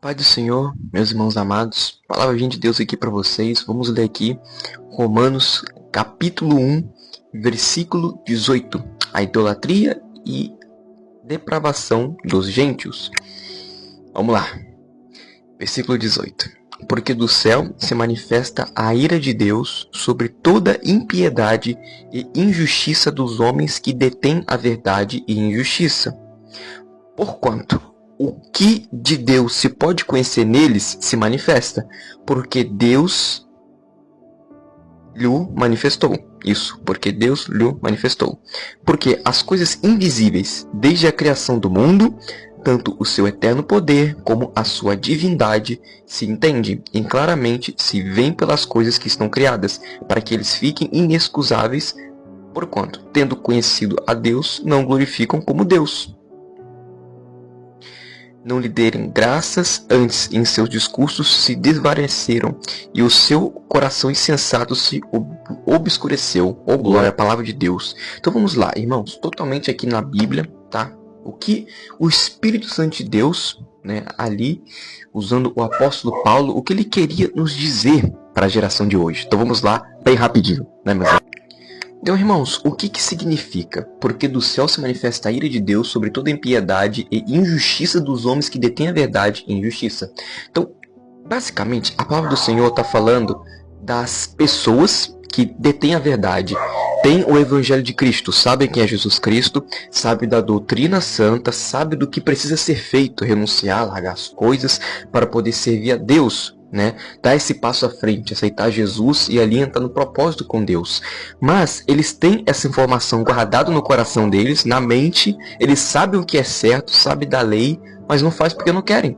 Pai do Senhor, meus irmãos amados, palavra de Deus aqui para vocês. Vamos ler aqui Romanos capítulo 1, versículo 18. A idolatria e depravação dos gentios. Vamos lá. Versículo 18. Porque do céu se manifesta a ira de Deus sobre toda impiedade e injustiça dos homens que detêm a verdade e injustiça. Porquanto o que de Deus se pode conhecer neles se manifesta, porque Deus lhe manifestou. Isso, porque Deus lhe manifestou. Porque as coisas invisíveis, desde a criação do mundo, tanto o seu eterno poder como a sua divindade se entende, e claramente se veem pelas coisas que estão criadas, para que eles fiquem inexcusáveis, porquanto, tendo conhecido a Deus, não glorificam como Deus. Não lhe derem graças, antes em seus discursos se desvaneceram, e o seu coração insensato se obscureceu. Oh, glória à palavra de Deus. Então vamos lá, irmãos, totalmente aqui na Bíblia, tá? O que o Espírito Santo de Deus, né, ali, usando o apóstolo Paulo, o que ele queria nos dizer para a geração de hoje. Então vamos lá, bem rapidinho, né, meus irmãos? Então, irmãos, o que significa? Porque do céu se manifesta a ira de Deus sobre toda impiedade e injustiça dos homens que detêm a verdade e injustiça. Então, basicamente, a palavra do Senhor está falando das pessoas que detêm a verdade, têm o Evangelho de Cristo, sabem quem é Jesus Cristo, sabem da doutrina santa, sabem do que precisa ser feito, renunciar, largar as coisas para poder servir a Deus, né? Dar esse passo à frente, aceitar Jesus e ali entrar no propósito com Deus. Mas eles têm essa informação guardada no coração deles, na mente, eles sabem o que é certo, sabem da lei, mas não faz porque não querem.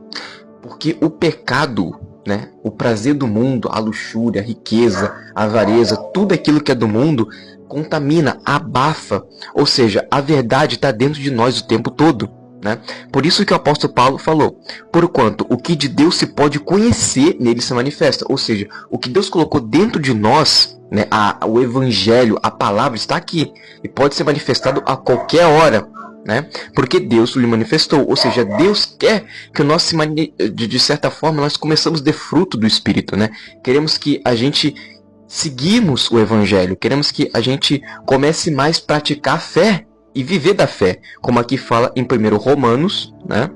Porque o pecado, né, o prazer do mundo, a luxúria, a riqueza, a avareza, tudo aquilo que é do mundo, contamina, abafa. Ou seja, a verdade está dentro de nós o tempo todo. Né? Por isso que o apóstolo Paulo falou, porquanto o que de Deus se pode conhecer, nele se manifesta. Ou seja, o que Deus colocou dentro de nós, né, o Evangelho, a palavra está aqui, e pode ser manifestado a qualquer hora, né? Porque Deus lhe manifestou. Ou seja, Deus quer que nós, de certa forma, nós começamos de fruto do Espírito, né? Queremos que a gente seguimos o Evangelho, queremos que a gente comece mais a praticar a fé, e viver da fé, como aqui fala em 1 Romanos, né?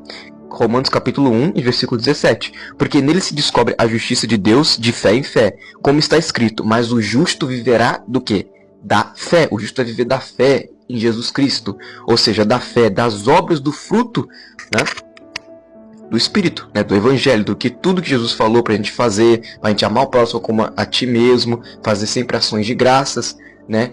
Romanos capítulo 1, versículo 17. Porque nele se descobre a justiça de Deus de fé em fé, como está escrito, mas o justo viverá do quê? Da fé. O justo vai viver da fé em Jesus Cristo, ou seja, da fé, das obras do fruto, né, do Espírito, né, do Evangelho, do que tudo que Jesus falou para a gente fazer, para a gente amar o próximo como a ti mesmo, fazer sempre ações de graças, né?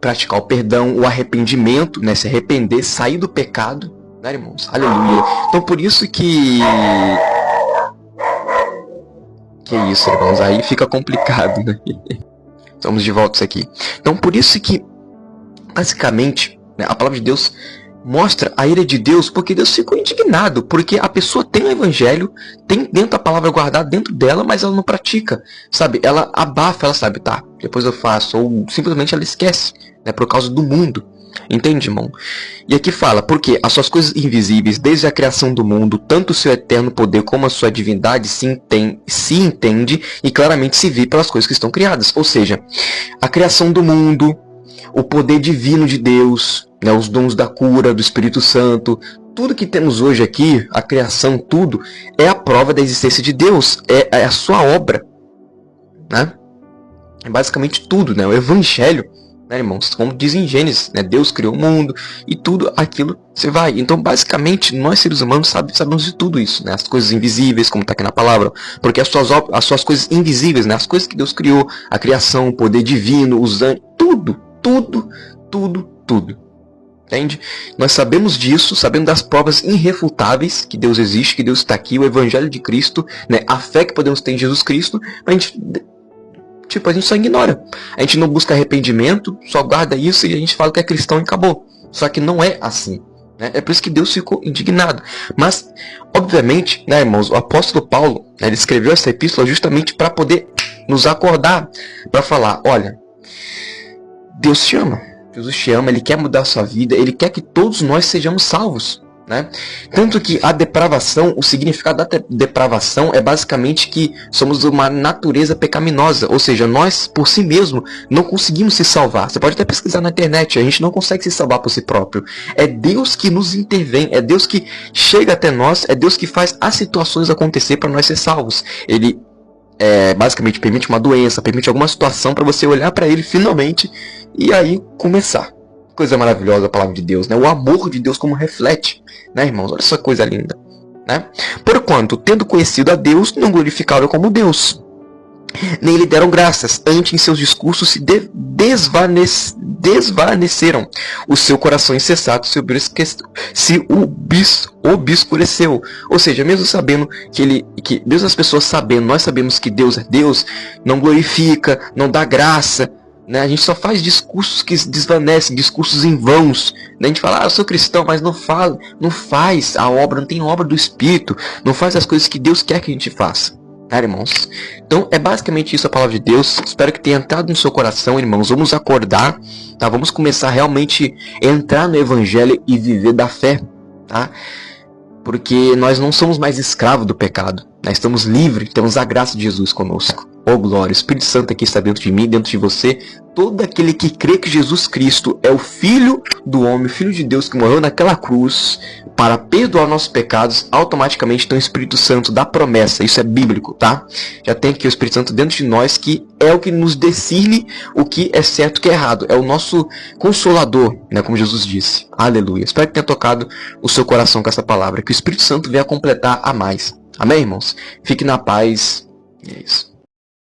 Praticar o perdão, o arrependimento, né? Se arrepender, sair do pecado, né, irmãos? Aleluia. Então por isso que é isso, irmãos, aí fica complicado, né? Estamos de volta aqui. Então por isso que basicamente, né, a palavra de Deus mostra a ira de Deus, porque Deus ficou indignado, porque a pessoa tem o Evangelho, tem dentro a palavra guardada dentro dela, mas ela não pratica, sabe? Ela abafa, ela sabe, tá, depois eu faço, ou simplesmente ela esquece, né, por causa do mundo. Entende, irmão? E aqui fala, porque as suas coisas invisíveis, desde a criação do mundo, tanto o seu eterno poder como a sua divindade se entende e claramente se vê pelas coisas que estão criadas. Ou seja, a criação do mundo, o poder divino de Deus, né, os dons da cura, do Espírito Santo, tudo que temos hoje aqui, a criação, tudo, é a prova da existência de Deus, é a sua obra, né? É basicamente tudo, né? O Evangelho, né, irmãos? Como diz em Gênesis, né? Deus criou o mundo e tudo aquilo você vai. Então, basicamente, nós seres humanos sabemos de tudo isso, né? As coisas invisíveis, como está aqui na palavra, porque as suas coisas invisíveis, né? As coisas que Deus criou, a criação, o poder divino, os anjos, tudo. Entende? Nós sabemos disso, sabemos das provas irrefutáveis que Deus existe, que Deus está aqui, o Evangelho de Cristo, né? A fé que podemos ter em Jesus Cristo, mas a gente só ignora. A gente não busca arrependimento, só guarda isso e a gente fala que é cristão e acabou. Só que não é assim, né? É por isso que Deus ficou indignado. Mas, obviamente, né, irmãos, o apóstolo Paulo, né, ele escreveu essa epístola justamente para poder nos acordar, para falar, olha, Deus te ama. Jesus te ama, Ele quer mudar a sua vida, Ele quer que todos nós sejamos salvos. né? Tanto que a depravação, o significado da depravação é basicamente que somos uma natureza pecaminosa, ou seja, nós por si mesmo não conseguimos se salvar. Você pode até pesquisar na internet, a gente não consegue se salvar por si próprio. É Deus que nos intervém, é Deus que chega até nós, é Deus que faz as situações acontecer para nós ser salvos. Ele basicamente permite uma doença, permite alguma situação para você olhar para ele finalmente e aí começar. Coisa maravilhosa a palavra de Deus, né? O amor de Deus como reflete, né, irmãos? Olha essa coisa linda, né? Porquanto, tendo conhecido a Deus, não glorificaram como Deus, nem lhe deram graças, antes em seus discursos se desvaneceram. O seu coração insensato se obscureceu. Ou seja, mesmo sabendo que Deus, as pessoas sabendo, nós sabemos que Deus é Deus, não glorifica, não dá graça, né? A gente só faz discursos que desvanecem, discursos em vãos, né? A gente fala, eu sou cristão, mas não faz a obra, não tem obra do Espírito, não faz as coisas que Deus quer que a gente faça, né, irmãos? Então é basicamente isso a palavra de Deus. Espero que tenha entrado no seu coração, irmãos. Vamos acordar, tá? Vamos começar realmente a entrar no Evangelho e viver da fé, tá? Porque nós não somos mais escravos do pecado, nós estamos livres, temos a graça de Jesus conosco. Oh glória, o Espírito Santo aqui está dentro de mim, dentro de você. Todo aquele que crê que Jesus Cristo é o Filho do homem, o Filho de Deus que morreu naquela cruz para perdoar nossos pecados, automaticamente tem o Espírito Santo da promessa. Isso é bíblico, tá? Já tem aqui o Espírito Santo dentro de nós, que é o que nos discerne o que é certo e o que é errado. É o nosso consolador, né, como Jesus disse. Aleluia. Espero que tenha tocado o seu coração com essa palavra, que o Espírito Santo venha completar a mais. Amém, irmãos? Fique na paz. E é isso.